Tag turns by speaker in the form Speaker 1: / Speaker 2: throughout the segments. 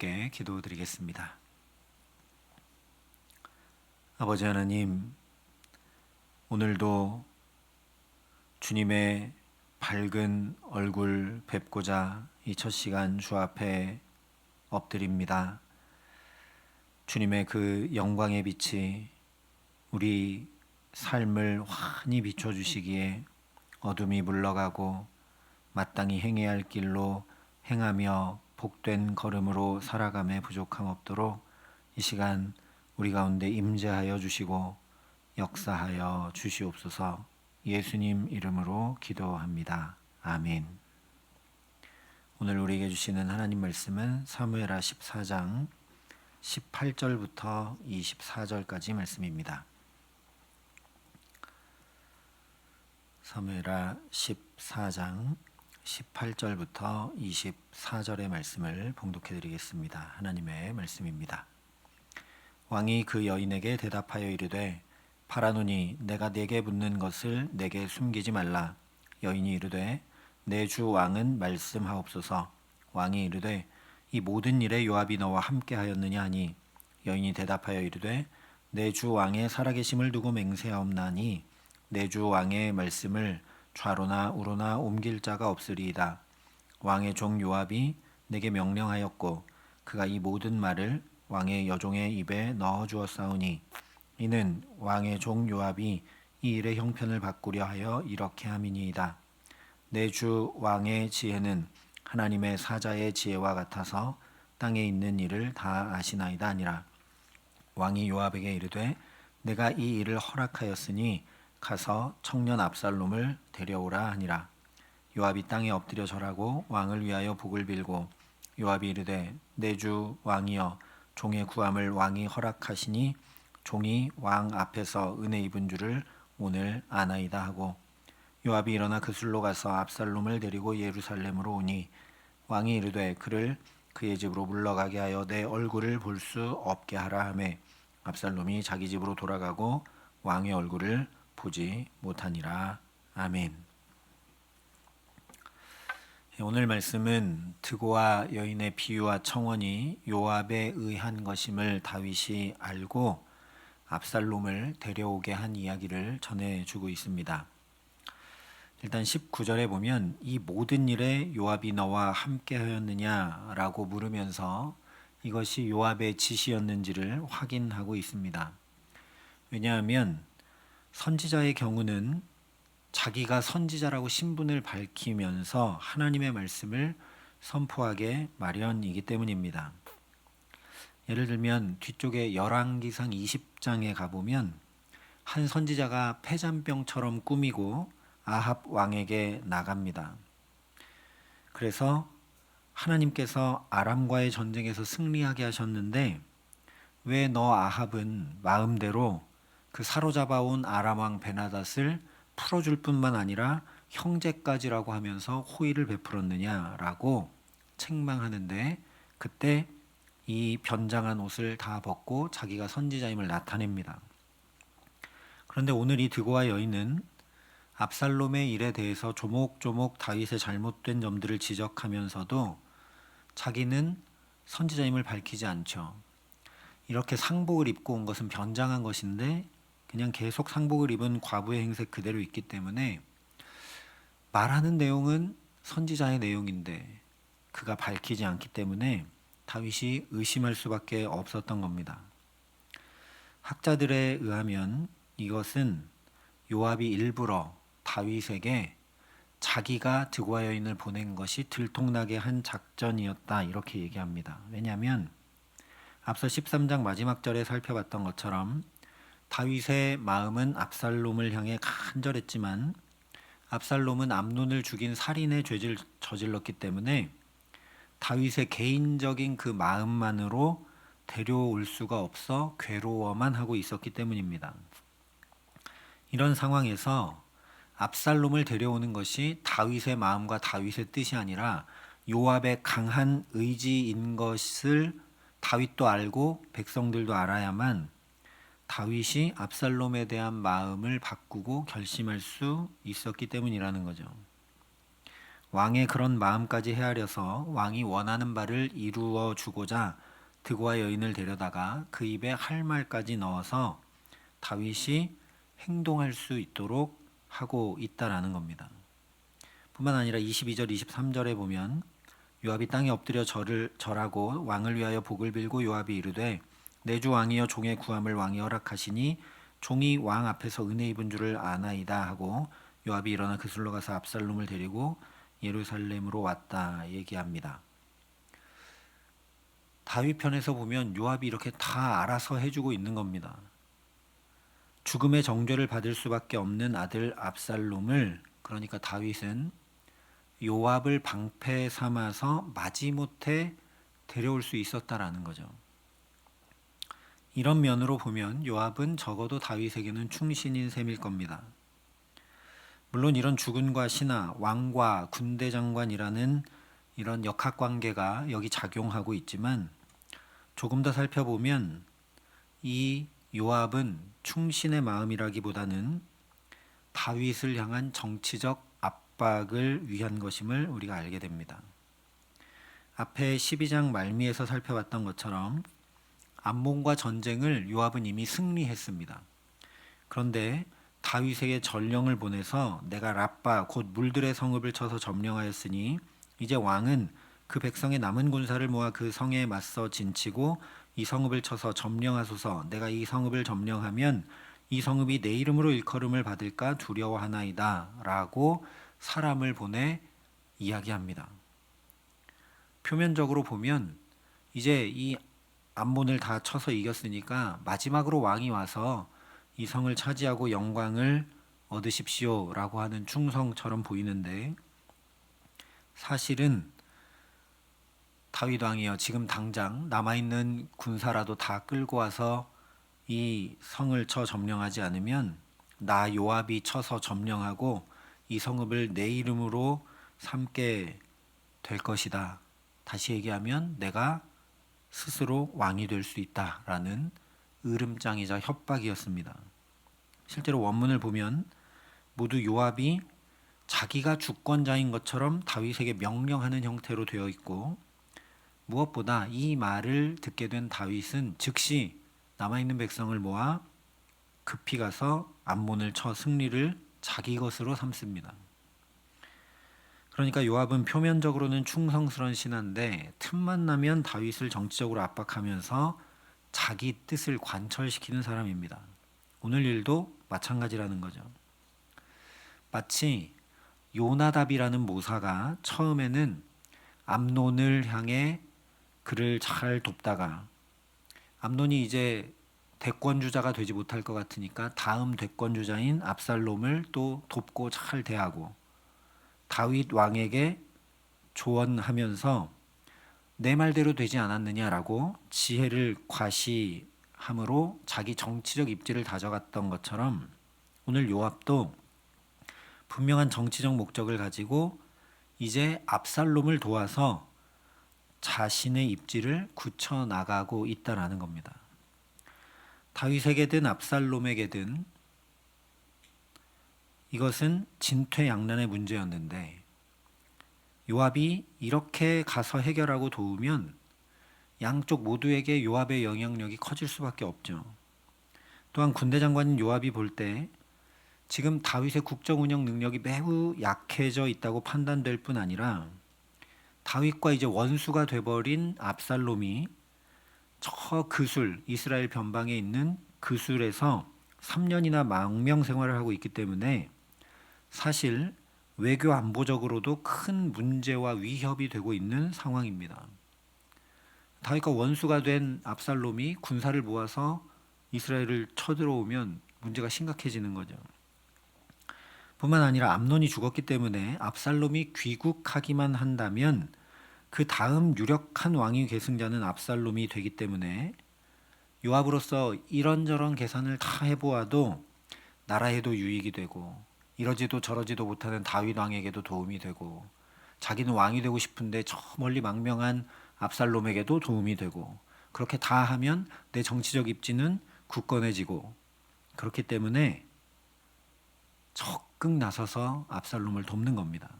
Speaker 1: 함께 기도드리겠습니다. 아버지 하나님, 오늘도 주님의 밝은 얼굴 뵙고자 이 첫 시간 주 앞에 엎드립니다. 주님의 그 영광의 빛이 우리 삶을 환히 비춰주시기에 어둠이 물러가고 마땅히 행해야 할 길로 행하며 복된 걸음으로 살아감에 부족함 없도록 이 시간 우리 가운데 임재하여 주시고 역사하여 주시옵소서. 예수님 이름으로 기도합니다. 아멘. 오늘 우리에게 주시는 하나님 말씀은 사무엘하 14장 18절부터 24절까지 말씀입니다. 사무엘하 14장 18절부터 24절의 말씀을 봉독해 드리겠습니다. 하나님의 말씀입니다. 왕이 그 여인에게 대답하여 이르되 바라노니 내가 네게 묻는 것을 내게 숨기지 말라. 여인이 이르되 내 주 왕은 말씀하옵소서. 왕이 이르되 이 모든 일에 요압이 너와 함께 하였느냐 하니 여인이 대답하여 이르되 내 주 왕의 살아계심을 두고 맹세하옵나니 내 주 왕의 말씀을 좌로나 우로나 옮길 자가 없으리이다. 왕의 종 요압이 내게 명령하였고 그가 이 모든 말을 왕의 여종의 입에 넣어 주었사오니 이는 왕의 종 요압이 이 일의 형편을 바꾸려 하여 이렇게 함이니이다. 내 주 왕의 지혜는 하나님의 사자의 지혜와 같아서 땅에 있는 일을 다 아시나이다 아니라. 왕이 요압에게 이르되 내가 이 일을 허락하였으니 가서 청년 압살롬을 데려오라 하니라. 요압이 땅에 엎드려 절하고 왕을 위하여 복을 빌고 요압이 이르되 내 주 왕이여 종의 구함을 왕이 허락하시니 종이 왕 앞에서 은혜 입은 줄을 오늘 아나이다 하고 요압이 일어나 그술로 가서 압살롬을 데리고 예루살렘으로 오니 왕이 이르되 그를 그의 집으로 물러가게 하여 내 얼굴을 볼 수 없게 하라 하매 압살롬이 자기 집으로 돌아가고 왕의 얼굴을 보지 못하니라. 아멘. 오늘 말씀은 드고와 여인의 비유와 청원이 요압에 의한 것임을 다윗이 알고 압살롬을 데려오게 한 이야기를 전해주고 있습니다. 일단 19절에 보면 이 모든 일에 요압이 너와 함께 하였느냐라고 물으면서 이것이 요압의 지시였는지를 확인하고 있습니다. 왜냐하면 선지자의 경우는 자기가 선지자라고 신분을 밝히면서 하나님의 말씀을 선포하게 마련이기 때문입니다. 예를 들면 뒤쪽에 열왕기상 20장에 가보면 한 선지자가 폐잔병처럼 꾸미고 아합 왕에게 나갑니다. 그래서 하나님께서 아람과의 전쟁에서 승리하게 하셨는데 왜 너 아합은 마음대로 그 사로잡아온 아람 왕 베나닷을 풀어줄 뿐만 아니라 형제까지라고 하면서 호의를 베풀었느냐라고 책망하는데 그때 이 변장한 옷을 다 벗고 자기가 선지자임을 나타냅니다. 그런데 오늘 이 드고와 여인은 압살롬의 일에 대해서 조목조목 다윗의 잘못된 점들을 지적하면서도 자기는 선지자임을 밝히지 않죠. 이렇게 상복을 입고 온 것은 변장한 것인데 그냥 계속 상복을 입은 과부의 행세 그대로 있기 때문에 말하는 내용은 선지자의 내용인데 그가 밝히지 않기 때문에 다윗이 의심할 수밖에 없었던 겁니다. 학자들에 의하면 이것은 요압이 일부러 다윗에게 자기가 드고와 여인을 보낸 것이 들통나게 한 작전이었다 이렇게 얘기합니다. 왜냐하면 앞서 13장 마지막 절에 살펴봤던 것처럼 다윗의 마음은 압살롬을 향해 간절했지만 압살롬은 암논을 죽인 살인의 죄를 저질렀기 때문에 다윗의 개인적인 그 마음만으로 데려올 수가 없어 괴로워만 하고 있었기 때문입니다. 이런 상황에서 압살롬을 데려오는 것이 다윗의 마음과 다윗의 뜻이 아니라 요압의 강한 의지인 것을 다윗도 알고 백성들도 알아야만 다윗이 압살롬에 대한 마음을 바꾸고 결심할 수 있었기 때문이라는 거죠. 왕의 그런 마음까지 헤아려서 왕이 원하는 바를 이루어 주고자 드고와 여인을 데려다가 그 입에 할 말까지 넣어서 다윗이 행동할 수 있도록 하고 있다라는 겁니다. 뿐만 아니라 22절, 23절에 보면 요압이 땅에 엎드려 절하고 왕을 위하여 복을 빌고 요압이 이르되 내 주 왕이여 종의 구함을 왕이 허락하시니 종이 왕 앞에서 은혜 입은 줄을 아나이다 하고 요압이 일어나 그슬로 가서 압살롬을 데리고 예루살렘으로 왔다 얘기합니다. 다윗 편에서 보면 요압이 이렇게 다 알아서 해주고 있는 겁니다. 죽음의 정죄를 받을 수밖에 없는 아들 압살롬을, 그러니까 다윗은 요압을 방패 삼아서 마지못해 데려올 수 있었다라는 거죠. 이런 면으로 보면 요압은 적어도 다윗에게는 충신인 셈일 겁니다. 물론 이런 주군과 신하, 왕과 군대 장관이라는 이런 역학관계가 여기 작용하고 있지만 조금 더 살펴보면 이 요압은 충신의 마음이라기보다는 다윗을 향한 정치적 압박을 위한 것임을 우리가 알게 됩니다. 앞에 12장 말미에서 살펴봤던 것처럼 암몬과 전쟁을 요압은 이미 승리했습니다. 그런데 다윗에게 전령을 보내서 내가 랍바 곧 물들의 성읍을 쳐서 점령하였으니 이제 왕은 그 백성의 남은 군사를 모아 그 성에 맞서 진치고 이 성읍을 쳐서 점령하소서. 내가 이 성읍을 점령하면 이 성읍이 내 이름으로 일컬음을 받을까 두려워하나이다 라고 사람을 보내 이야기합니다. 표면적으로 보면 이제 이 암몬을 다 쳐서 이겼으니까 마지막으로 왕이 와서 이 성을 차지하고 영광을 얻으십시오 라고 하는 충성처럼 보이는데, 사실은 다윗 왕이여 지금 당장 남아있는 군사라도 다 끌고 와서 이 성을 쳐 점령하지 않으면 나 요압이 쳐서 점령하고 이 성읍을 내 이름으로 삼게 될 것이다. 다시 얘기하면 내가 스스로 왕이 될 수 있다라는 으름장이자 협박이었습니다. 실제로 원문을 보면 모두 요압이 자기가 주권자인 것처럼 다윗에게 명령하는 형태로 되어 있고, 무엇보다 이 말을 듣게 된 다윗은 즉시 남아있는 백성을 모아 급히 가서 암몬을 쳐 승리를 자기 것으로 삼습니다. 그러니까 요압은 표면적으로는 충성스러운 신하인데 틈만 나면 다윗을 정치적으로 압박하면서 자기 뜻을 관철시키는 사람입니다. 오늘 일도 마찬가지라는 거죠. 마치 요나답이라는 모사가 처음에는 암논을 향해 그를 잘 돕다가 암논이 이제 대권주자가 되지 못할 것 같으니까 다음 대권주자인 압살롬을 또 돕고 잘 대하고 다윗 왕에게 조언하면서 내 말대로 되지 않았느냐라고 지혜를 과시함으로 자기 정치적 입지를 다져갔던 것처럼 오늘 요압도 분명한 정치적 목적을 가지고 이제 압살롬을 도와서 자신의 입지를 굳혀나가고 있다라는 겁니다. 다윗에게든 압살롬에게든 이것은 진퇴양난의 문제였는데 요압이 이렇게 가서 해결하고 도우면 양쪽 모두에게 요압의 영향력이 커질 수밖에 없죠. 또한 군대 장관인 요압이 볼 때 지금 다윗의 국정 운영 능력이 매우 약해져 있다고 판단될 뿐 아니라 다윗과 이제 원수가 돼버린 압살롬이 저 그술, 이스라엘 변방에 있는 그술에서 3년이나 망명 생활을 하고 있기 때문에 사실 외교 안보적으로도 큰 문제와 위협이 되고 있는 상황입니다. 다윗과 원수가 된 압살롬이 군사를 모아서 이스라엘을 쳐들어오면 문제가 심각해지는 거죠. 뿐만 아니라 암논이 죽었기 때문에 압살롬이 귀국하기만 한다면 그 다음 유력한 왕위 계승자는 압살롬이 되기 때문에 요압으로서 이런저런 계산을 다 해보아도 나라에도 유익이 되고 이러지도 저러지도 못하는 다윗 왕에게도 도움이 되고 자기는 왕이 되고 싶은데 저 멀리 망명한 압살롬에게도 도움이 되고 그렇게 다 하면 내 정치적 입지는 굳건해지고 그렇기 때문에 적극 나서서 압살롬을 돕는 겁니다.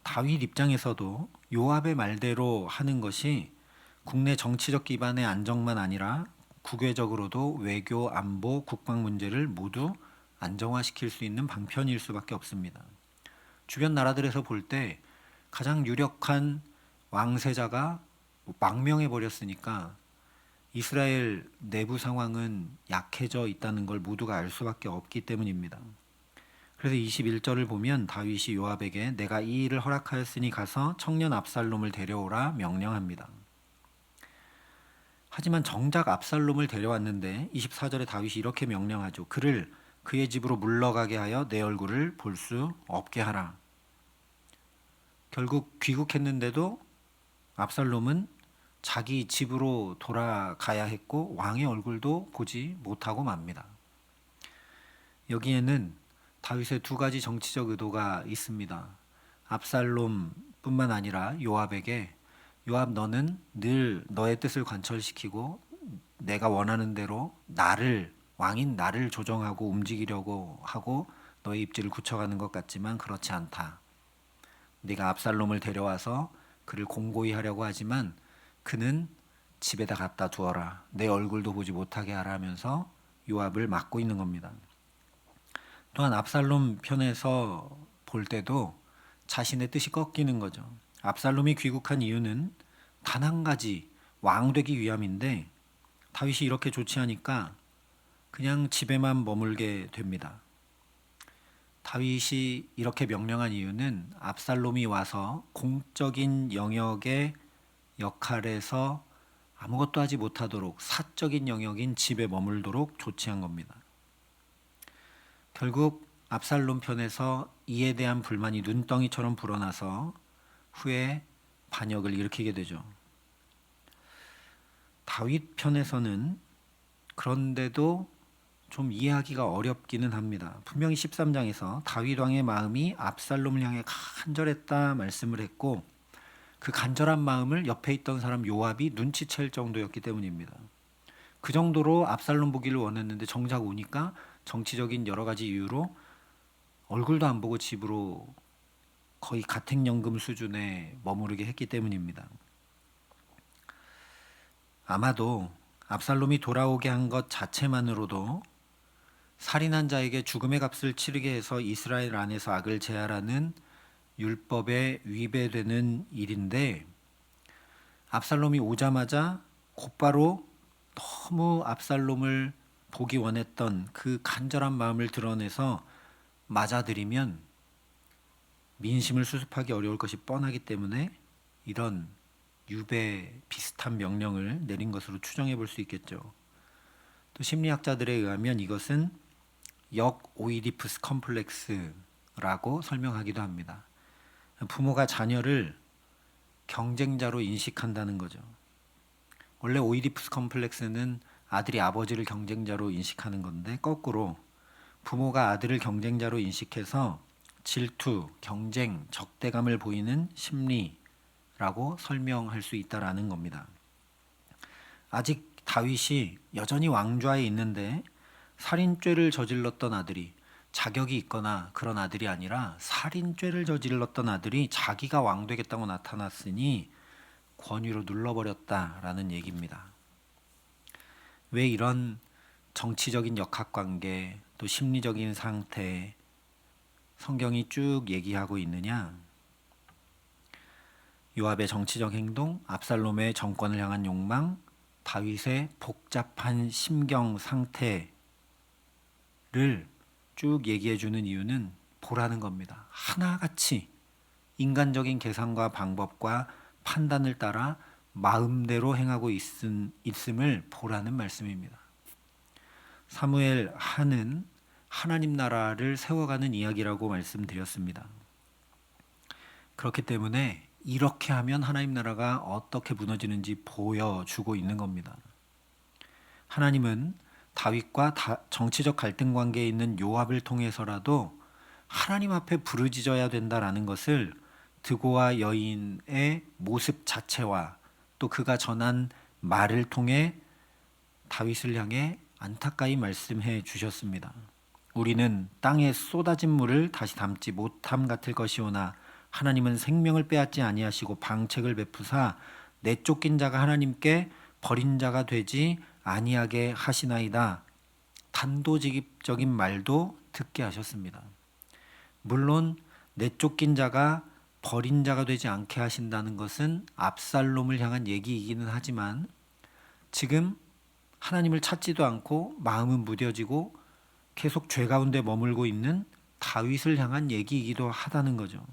Speaker 1: 다윗 입장에서도 요압의 말대로 하는 것이 국내 정치적 기반의 안정만 아니라 국외적으로도 외교, 안보, 국방 문제를 모두 안정화시킬 수 있는 방편일 수밖에 없습니다. 주변 나라들에서 볼 때 가장 유력한 왕세자가 망명해 버렸으니까 이스라엘 내부 상황은 약해져 있다는 걸 모두가 알 수밖에 없기 때문입니다. 그래서 21절을 보면 다윗이 요압에게 내가 이 일을 허락하였으니 가서 청년 압살롬을 데려오라 명령합니다. 하지만 정작 압살롬을 데려왔는데 24절에 다윗이 이렇게 명령하죠. 그를 그의 집으로 물러가게 하여 내 얼굴을 볼 수 없게 하라. 결국 귀국했는데도 압살롬은 자기 집으로 돌아가야 했고 왕의 얼굴도 보지 못하고 맙니다. 여기에는 다윗의 두 가지 정치적 의도가 있습니다. 압살롬뿐만 아니라 요압에게 요압 너는 늘 너의 뜻을 관철시키고 내가 원하는 대로 왕인 나를 조정하고 움직이려고 하고 너의 입지를 굳혀가는 것 같지만 그렇지 않다. 네가 압살롬을 데려와서 그를 공고히 하려고 하지만 그는 집에다 갖다 두어라. 내 얼굴도 보지 못하게 하라 하면서 요압을 막고 있는 겁니다. 또한 압살롬 편에서 볼 때도 자신의 뜻이 꺾이는 거죠. 압살롬이 귀국한 이유는 단 한 가지 왕 되기 위함인데 다윗이 이렇게 조치하니까 그냥 집에만 머물게 됩니다. 다윗이 이렇게 명령한 이유는 압살롬이 와서 공적인 영역의 역할에서 아무것도 하지 못하도록 사적인 영역인 집에 머물도록 조치한 겁니다. 결국 압살롬 편에서 이에 대한 불만이 눈덩이처럼 불어나서 후에 반역을 일으키게 되죠. 다윗 편에서는 그런데도 좀 이해하기가 어렵기는 합니다. 분명히 13장에서 다윗 왕의 마음이 압살롬을 향해 간절했다 말씀을 했고 그 간절한 마음을 옆에 있던 사람 요압이 눈치챌 정도였기 때문입니다. 그 정도로 압살롬 보기를 원했는데 정작 오니까 정치적인 여러 가지 이유로 얼굴도 안 보고 집으로 거의 가택연금 수준에 머무르게 했기 때문입니다. 아마도 압살롬이 돌아오게 한 것 자체만으로도 살인한 자에게 죽음의 값을 치르게 해서 이스라엘 안에서 악을 제하라는 율법에 위배되는 일인데 압살롬이 오자마자 곧바로 너무 압살롬을 보기 원했던 그 간절한 마음을 드러내서 맞아들이면 민심을 수습하기 어려울 것이 뻔하기 때문에 이런 유배 비슷한 명령을 내린 것으로 추정해 볼 수 있겠죠. 또 심리학자들에 의하면 이것은 오이디푸스 컴플렉스라고 설명하기도 합니다. 부모가 자녀를 경쟁자로 인식한다는 거죠. 원래 오이디푸스 컴플렉스는 아들이 아버지를 경쟁자로 인식하는 건데 거꾸로 부모가 아들을 경쟁자로 인식해서 질투, 경쟁, 적대감을 보이는 심리라고 설명할 수 있다라는 겁니다. 아직 다윗이 여전히 왕좌에 있는데 살인죄를 저질렀던 아들이 자격이 있거나 그런 아들이 아니라 살인죄를 저질렀던 아들이 자기가 왕 되겠다고 나타났으니 권위로 눌러버렸다라는 얘기입니다. 왜 이런 정치적인 역학관계 또 심리적인 상태 성경이 쭉 얘기하고 있느냐? 요압의 정치적 행동, 압살롬의 정권을 향한 욕망, 다윗의 복잡한 심경 상태를 쭉 얘기해 주는 이유는 보라는 겁니다. 하나같이 인간적인 계산과 방법과 판단을 따라 마음대로 행하고 있음을 보라는 말씀입니다. 사무엘 하는 하나님 나라를 세워가는 이야기라고 말씀드렸습니다. 그렇기 때문에 이렇게 하면 하나님 나라가 어떻게 무너지는지 보여주고 있는 겁니다. 하나님은 다윗과 정치적 갈등 관계에 있는 요압을 통해서라도 하나님 앞에 부르짖어야 된다라는 것을 드고아 여인의 모습 자체와 또 그가 전한 말을 통해 다윗을 향해 안타까이 말씀해 주셨습니다. 우리는 땅에 쏟아진 물을 다시 담지 못함 같을 것이오나 하나님은 생명을 빼앗지 아니하시고 방책을 베푸사 내쫓긴 자가 하나님께 버린 자가 되지 아니하게 하시나이다. 단도직입적인 말도 듣게 하셨습니다. 물론 내쫓긴 자가 버린 자가 되지 않게 하신다는 것은 압살롬을 향한 얘기이기는 하지만 지금 하나님을 찾지도 않고 마음은 무뎌지고 계속 죄 가운데 머물고 있는 다윗을 향한 얘기이기도 하다는 거죠.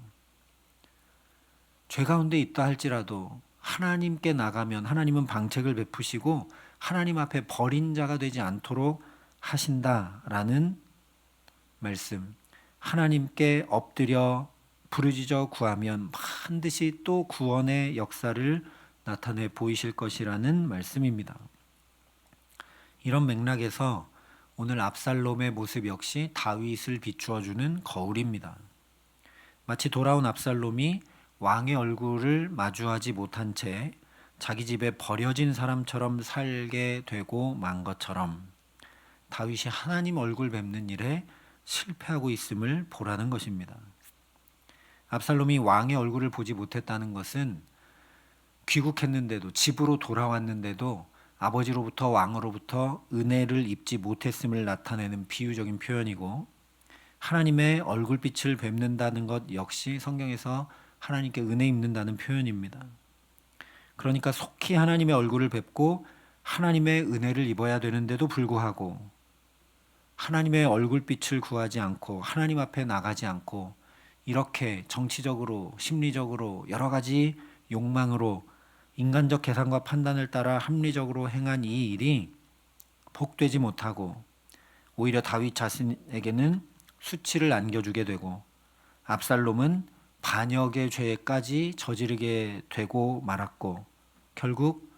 Speaker 1: 죄 가운데 있다 할지라도 하나님께 나가면 하나님은 방책을 베푸시고 하나님 앞에 버린 자가 되지 않도록 하신다라는 말씀. 하나님께 엎드려 부르짖어 구하면 반드시 또 구원의 역사를 나타내 보이실 것이라는 말씀입니다. 이런 맥락에서 오늘 압살롬의 모습 역시 다윗을 비추어주는 거울입니다. 마치 돌아온 압살롬이 왕의 얼굴을 마주하지 못한 채 자기 집에 버려진 사람처럼 살게 되고 만 것처럼 다윗이 하나님 얼굴 뵙는 일에 실패하고 있음을 보라는 것입니다. 압살롬이 왕의 얼굴을 보지 못했다는 것은 귀국했는데도 집으로 돌아왔는데도 아버지로부터 왕으로부터 은혜를 입지 못했음을 나타내는 비유적인 표현이고 하나님의 얼굴빛을 뵙는다는 것 역시 성경에서 하나님께 은혜 입는다는 표현입니다. 그러니까 속히 하나님의 얼굴을 뵙고 하나님의 은혜를 입어야 되는데도 불구하고 하나님의 얼굴빛을 구하지 않고 하나님 앞에 나가지 않고 이렇게 정치적으로 심리적으로 여러 가지 욕망으로 인간적 계산과 판단을 따라 합리적으로 행한 이 일이 복되지 못하고 오히려 다윗 자신에게는 수치를 안겨주게 되고 압살롬은 반역의 죄까지 저지르게 되고 말았고 결국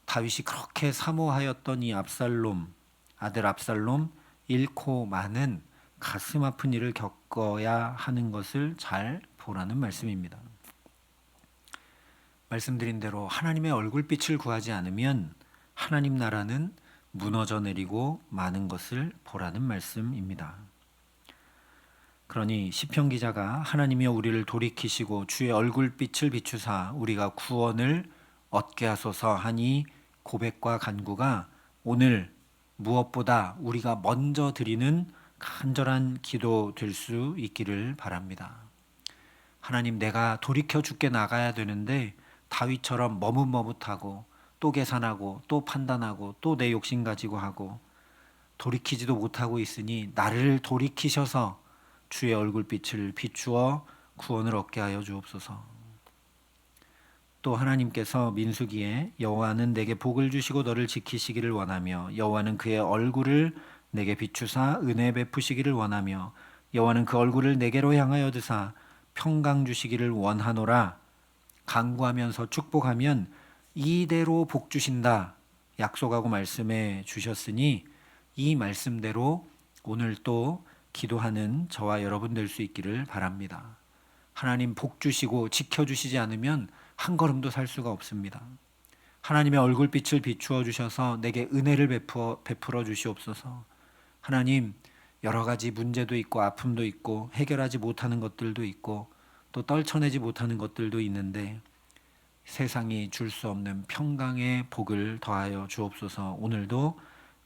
Speaker 1: 다윗이 그렇게 사모하였던 이 압살롬, 아들 압살롬 잃고 마는 가슴 아픈 일을 겪어야 하는 것을 잘 보라는 말씀입니다. 말씀드린 대로 하나님의 얼굴빛을 구하지 않으면 하나님 나라는 무너져 내리고 마는 것을 보라는 말씀입니다. 그러니 시편 기자가 하나님이여 우리를 돌이키시고 주의 얼굴빛을 비추사 우리가 구원을 얻게 하소서 하니 고백과 간구가 오늘 무엇보다 우리가 먼저 드리는 간절한 기도 될 수 있기를 바랍니다. 하나님, 내가 돌이켜 주께 나가야 되는데 다윗처럼 머뭇머뭇하고 또 계산하고 또 판단하고 또 내 욕심 가지고 하고 돌이키지도 못하고 있으니 나를 돌이키셔서 주의 얼굴빛을 비추어 구원을 얻게 하여 주옵소서. 또 하나님께서 민수기에 여호와는 내게 복을 주시고 너를 지키시기를 원하며 여호와는 그의 얼굴을 내게 비추사 은혜 베푸시기를 원하며 여호와는 그 얼굴을 내게로 향하여 드사 평강 주시기를 원하노라. 간구하면서 축복하면 이대로 복 주신다 약속하고 말씀해 주셨으니 이 말씀대로 오늘 또 기도하는 저와 여러분 될 수 있기를 바랍니다. 하나님 복 주시고 지켜주시지 않으면 한 걸음도 살 수가 없습니다. 하나님의 얼굴빛을 비추어 주셔서 내게 은혜를 베풀어 주시옵소서. 하나님, 여러 가지 문제도 있고 아픔도 있고 해결하지 못하는 것들도 있고 또 떨쳐내지 못하는 것들도 있는데 세상이 줄 수 없는 평강의 복을 더하여 주옵소서. 오늘도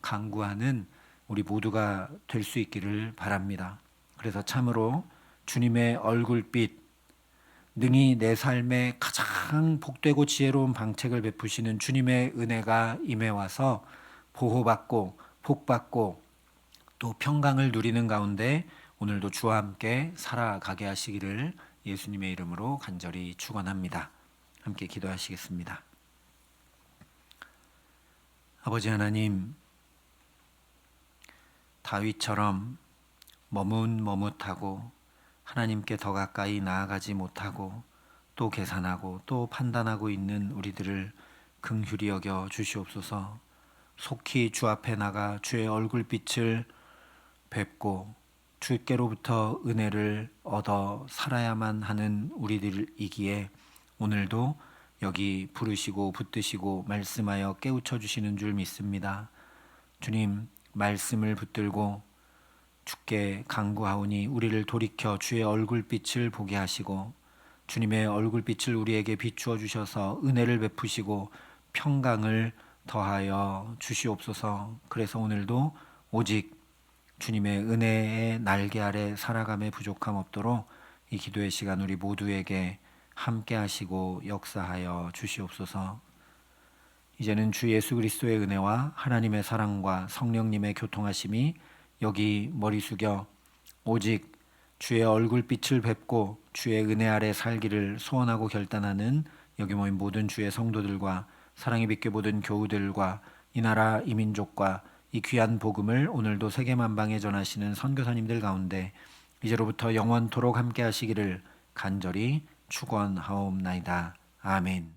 Speaker 1: 간구하는 우리 모두가 될 수 있기를 바랍니다. 그래서 참으로 주님의 얼굴빛, 능히 내 삶에 가장 복되고 지혜로운 방책을 베푸시는 주님의 은혜가 임해와서 보호받고 복받고 또 평강을 누리는 가운데 오늘도 주와 함께 살아가게 하시기를 예수님의 이름으로 간절히 축원합니다. 함께 기도하시겠습니다. 아버지 하나님, 다윗처럼 머뭇머뭇하고 하나님께 더 가까이 나아가지 못하고 또 계산하고 또 판단하고 있는 우리들을 긍휼히 여겨 주시옵소서. 속히 주 앞에 나가 주의 얼굴빛을 뵙고 주께로부터 은혜를 얻어 살아야만 하는 우리들이기에 오늘도 여기 부르시고 붙드시고 말씀하여 깨우쳐 주시는 줄 믿습니다. 주님, 말씀을 붙들고 주께 간구하오니 우리를 돌이켜 주의 얼굴빛을 보게 하시고 주님의 얼굴빛을 우리에게 비추어 주셔서 은혜를 베푸시고 평강을 더하여 주시옵소서. 그래서 오늘도 오직 주님의 은혜의 날개 아래 살아감에 부족함 없도록 이 기도의 시간 우리 모두에게 함께 하시고 역사하여 주시옵소서. 이제는 주 예수 그리스도의 은혜와 하나님의 사랑과 성령님의 교통하심이 여기 머리 숙여 오직 주의 얼굴빛을 뵙고 주의 은혜 아래 살기를 소원하고 결단하는 여기 모인 모든 주의 성도들과 사랑의 빛의 모든 교우들과 이 나라 이 민족과 이 귀한 복음을 오늘도 세계 만방에 전하시는 선교사님들 가운데 이제로부터 영원토록 함께 하시기를 간절히 축원하옵나이다. 아멘.